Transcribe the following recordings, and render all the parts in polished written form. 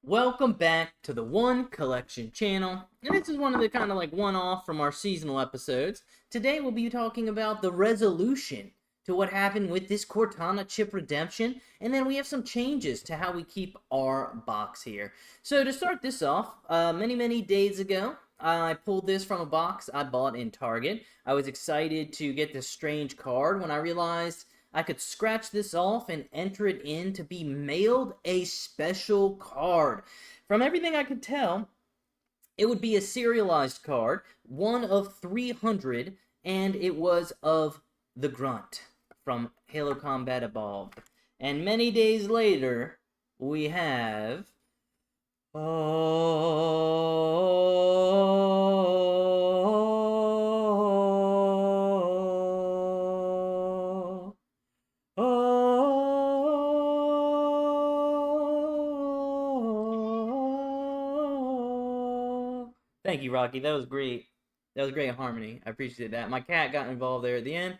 Welcome back to the One Collection channel, and this is one of the kind of like one-off from our seasonal episodes. Today we'll be talking about the resolution to what happened with this Cortana chip redemption, and then we have some changes to how we keep our box here. So to start this off, many days ago, I pulled this from a box I bought in Target. I was excited to get this strange card when I realized I could scratch this off and enter it in to be mailed a special card. From everything I could tell, it would be a serialized card, one of 300, and it was of the Grunt from Halo Combat Evolved. And many days later, we have... Thank you, Rocky. That was great. That was great harmony. I appreciate that. My cat got involved there at the end.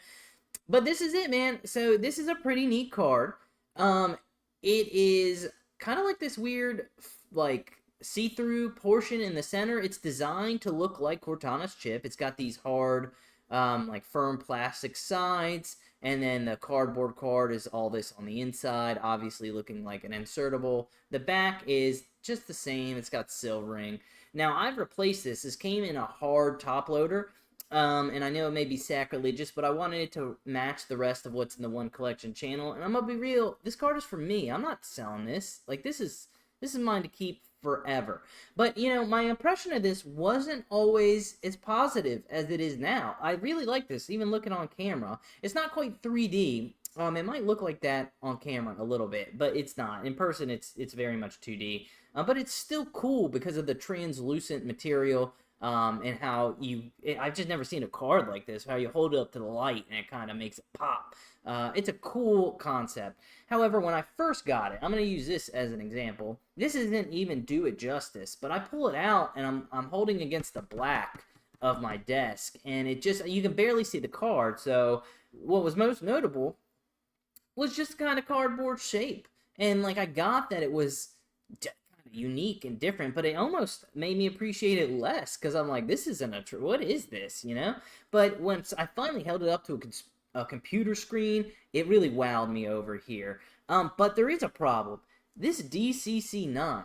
But this is it, man. So this is a pretty neat card. It is kind of like this weird, like, see-through portion in the center. It's designed to look like Cortana's chip. It's got these hard, like, firm plastic sides. And then the cardboard card is all this on the inside, obviously looking like an insertable. The back is just the same. It's got silvering. Now, I've replaced this. This came in a hard top loader, and I know it may be sacrilegious, but I wanted it to match the rest of what's in the One Collection channel. And I'm gonna be real, this card is for me. I'm not selling this. Like, this is mine to keep forever. But, you know, my impression of this wasn't always as positive as it is now. I really like this, even looking on camera. It's not quite 3D. It might look like that on camera a little bit, but it's not. In person, it's very much 2D. But it's still cool because of the translucent material and how I've just never seen a card like this, how you hold it up to the light and it kind of makes it pop. It's a cool concept. However, when I first got it, I'm going to use this as an example. This doesn't even do it justice, but I pull it out and I'm holding against the black of my desk, and it just, you can barely see the card. So what was most notable was just kind of cardboard shape. And like, I got that it was unique and different, but it almost made me appreciate it less, because I'm like, this isn't what is this, you know? But once I finally held it up to a computer screen, it really wowed me over here. But there is a problem. This DCC9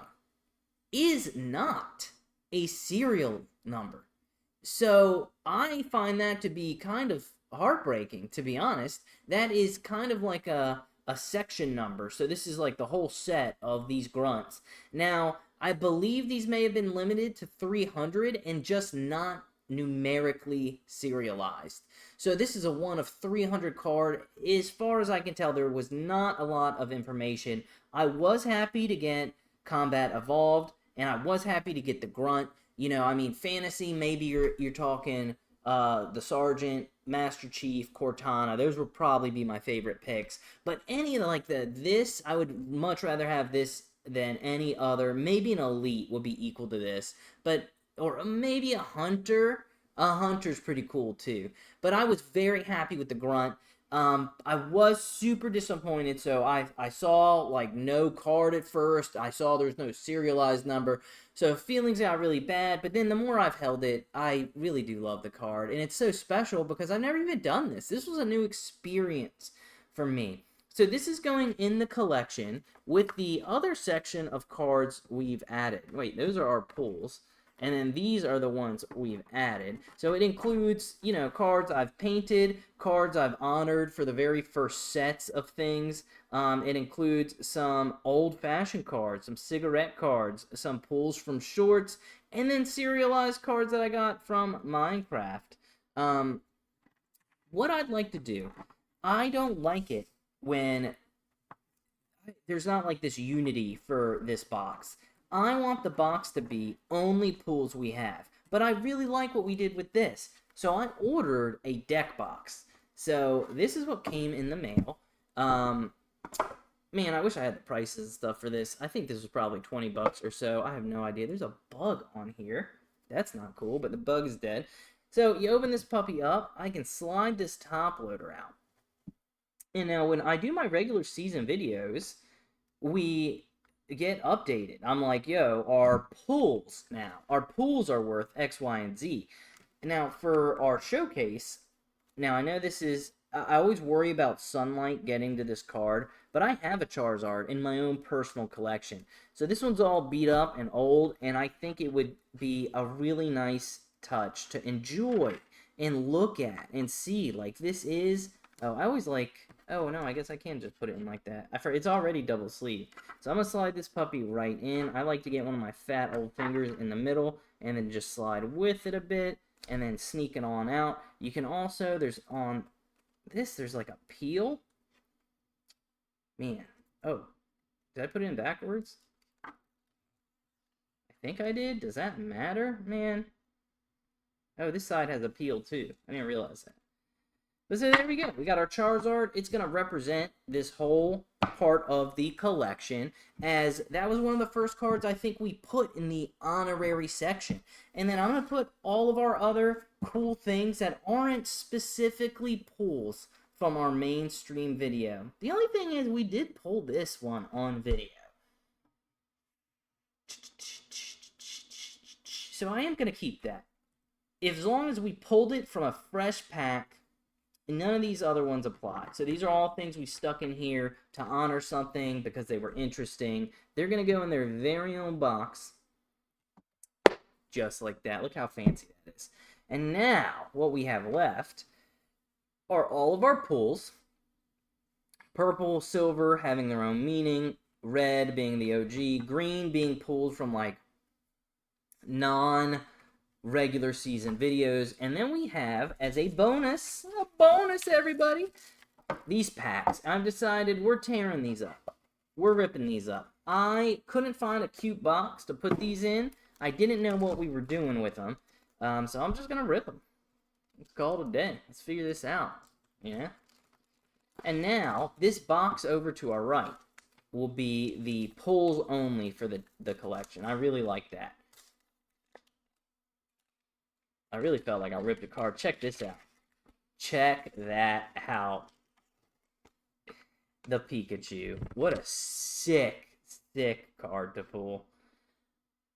is not a serial number. So I find that to be kind of heartbreaking, to be honest. That is kind of like a section number. So this is like the whole set of these grunts. Now, I believe these may have been limited to 300 and just not numerically serialized. So this is a one of 300 card. As far as I can tell, there was not a lot of information. I was happy to get Combat Evolved, and I was happy to get the Grunt. You know, I mean, fantasy, maybe you're talking the Sergeant, Master Chief, Cortana. Those would probably be my favorite picks. But any of this, I would much rather have this than any other. Maybe an Elite would be equal to this, but or maybe a Hunter. A Hunter's pretty cool too. But I was very happy with the Grunt. I was super disappointed. So I saw like no card at first. I saw there's no serialized number. So feelings got really bad. But then the more I've held it, I really do love the card. And it's so special because I've never even done this. This was a new experience for me. So this is going in the collection with the other section of cards we've added. Wait, those are our pulls. And then these are the ones we've added. So it includes, you know, cards I've painted, cards I've honored for the very first sets of things. It includes some old-fashioned cards, some cigarette cards, some pulls from shorts, and then serialized cards that I got from Minecraft. What I'd like to do, I don't like it when there's not like this unity for this box. I want the box to be only pools we have. But I really like what we did with this. So I ordered a deck box. So this is what came in the mail. Man, I wish I had the prices and stuff for this. I think this was probably 20 bucks or so. I have no idea. There's a bug on here. That's not cool, but the bug is dead. So you open this puppy up. I can slide this top loader out. And now when I do my regular season videos, we get updated. I'm like, yo, our pools now, our pools are worth X, Y, and Z. Now, for our showcase, now I know this is, I always worry about sunlight getting to this card, but I have a Charizard in my own personal collection. So this one's all beat up and old, and I think it would be a really nice touch to enjoy and look at and see. Like, this is, oh, I always like, oh no, I guess I can just put it in like that. It's already double sleeve. So I'm going to slide this puppy right in. I like to get one of my fat old fingers in the middle and then just slide with it a bit and then sneak it on out. You can also, there's on this, there's like a peel. Man, oh, did I put it in backwards? I think I did. Does that matter, man? Oh, this side has a peel too. I didn't realize that. But so there we go. We got our Charizard. It's going to represent this whole part of the collection, as that was one of the first cards I think we put in the honorary section. And then I'm going to put all of our other cool things that aren't specifically pulls from our mainstream video. The only thing is we did pull this one on video. So I am going to keep that. As long as we pulled it from a fresh pack, none of these other ones apply. So these are all things we stuck in here to honor something because they were interesting. They're going to go in their very own box. Just like that. Look how fancy that is. And now, what we have left are all of our pulls. Purple, silver having their own meaning. Red being the OG. Green being pulled from like non-regular season videos. And then we have, as a bonus everybody, these packs. I've decided we're tearing these up. We're ripping these up. I couldn't find a cute box to put these in. I didn't know what we were doing with them. So I'm just going to rip them. Let's call it a day. Let's figure this out. Yeah. And now, this box over to our right will be the pulls only for the collection. I really like that. I really felt like I ripped a card. Check this out. Check that out. The Pikachu. What a sick, sick card to pull.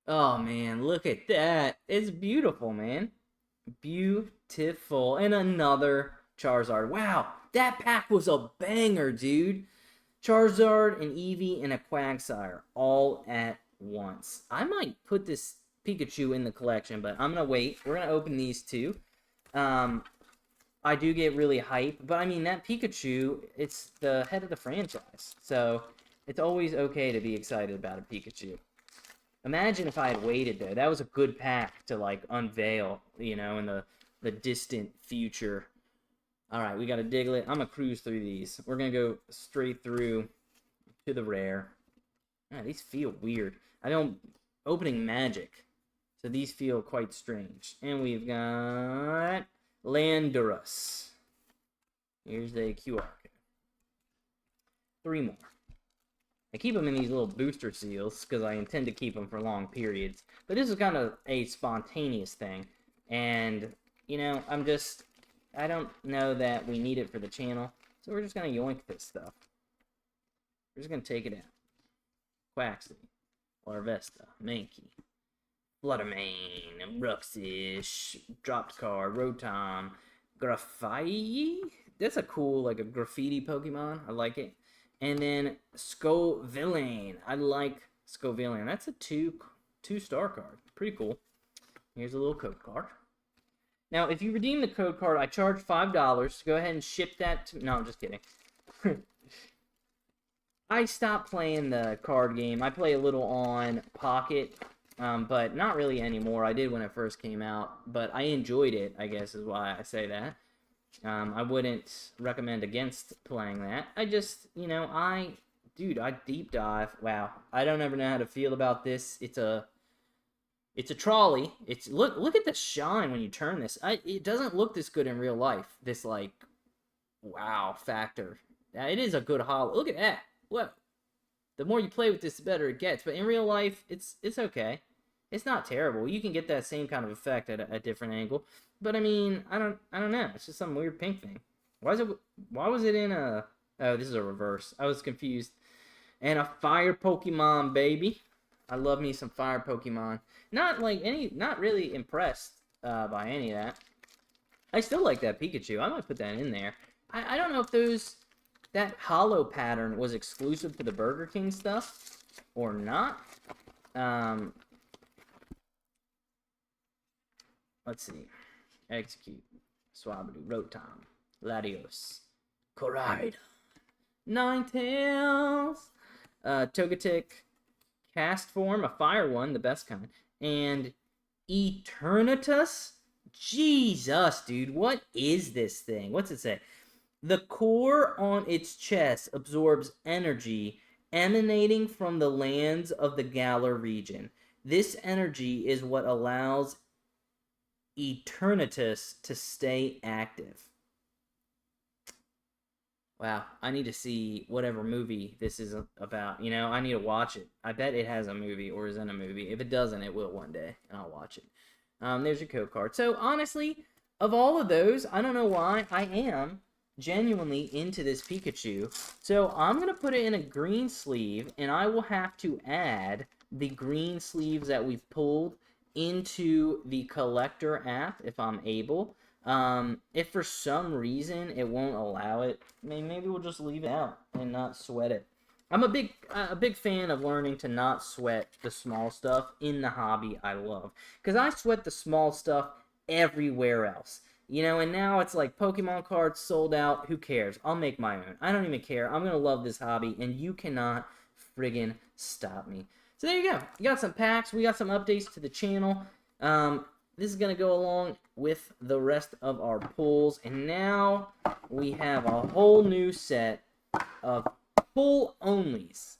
Oh, man. Look at that. It's beautiful, man. Beautiful. And another Charizard. Wow. That pack was a banger, dude. Charizard, an Eevee, and a Quagsire. All at once. I might put this Pikachu in the collection, but I'm going to wait. We're going to open these two. I do get really hyped, but I mean, that Pikachu, it's the head of the franchise, so it's always okay to be excited about a Pikachu. Imagine if I had waited, though. That was a good pack to, like, unveil, you know, in the distant future. Alright, we got a Diglett. I'm going to cruise through these. We're going to go straight through to the rare. Ah, these feel weird. I don't... Opening Magic. So these feel quite strange. And we've got Landorus. Here's a QR code. 3 more. I keep them in these little booster seals because I intend to keep them for long periods. But this is kind of a spontaneous thing. And, you know, I don't know that we need it for the channel. So we're just going to yoink this stuff. We're just going to take it out. Quaxley. Larvesta. Mankey. Fluttermane, Bruxish, dropped card, Rotom, Graffiti. That's a cool, like a graffiti Pokemon. I like it. And then Scovillain. I like Scovillain. That's a two-star card. Pretty cool. Here's a little code card. Now, if you redeem the code card, I charge $5. Go ahead and ship that to... No, I'm just kidding. I stopped playing the card game. I play a little on Pocket. But not really anymore. I did when it first came out, but I enjoyed it, I guess is why I say that. I wouldn't recommend against playing that. I just, you know, I deep dive. Wow. I don't ever know how to feel about this. It's a trolley. Look at the shine when you turn this. It doesn't look this good in real life. This, like, wow factor. It is a good holo. Look at that. What? The more you play with this, the better it gets. But in real life, it's okay. It's not terrible. You can get that same kind of effect at a different angle. But I mean, I don't know. It's just some weird pink thing. Why was it in a... Oh, this is a reverse. I was confused. And a fire Pokemon, baby. I love me some fire Pokemon. Not really impressed by any of that. I still like that Pikachu. I might put that in there. I don't know if that hollow pattern was exclusive to the Burger King stuff or not. Let's see. Execute. Swablu. Rotom. Latios. Koraidon. Ninetales. Togetic. Cast form. A fire one. The best kind. And Eternatus. Jesus, dude. What is this thing? What's it say? The core on its chest absorbs energy emanating from the lands of the Galar region. This energy is what allows Eternatus to stay active. Wow, I need to see whatever movie this is about. You know, I need to watch it. I bet it has a movie or is in a movie. If it doesn't, it will one day, and I'll watch it. There's your code card. So, honestly, of all of those, I don't know why, I am genuinely into this Pikachu. So, I'm going to put it in a green sleeve, and I will have to add the green sleeves that we've pulled into the collector app if I'm able. If for some reason it won't allow it, maybe we'll just leave it out and not sweat it. I'm a big fan of learning to not sweat the small stuff in the hobby I love. Because I sweat the small stuff everywhere else. You know, and now it's like Pokemon cards sold out. Who cares? I'll make my own. I don't even care. I'm going to love this hobby, and you cannot friggin' stop me. So there you go. We got some packs. We got some updates to the channel. This is going to go along with the rest of our pulls. And now we have a whole new set of pull onlys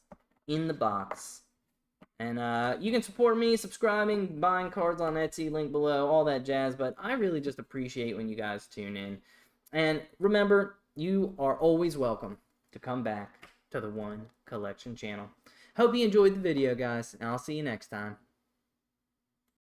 in the box. And you can support me subscribing, buying cards on Etsy, link below, all that jazz. But I really just appreciate when you guys tune in. And remember, you are always welcome to come back to the One Collection channel. Hope you enjoyed the video, guys, and I'll see you next time.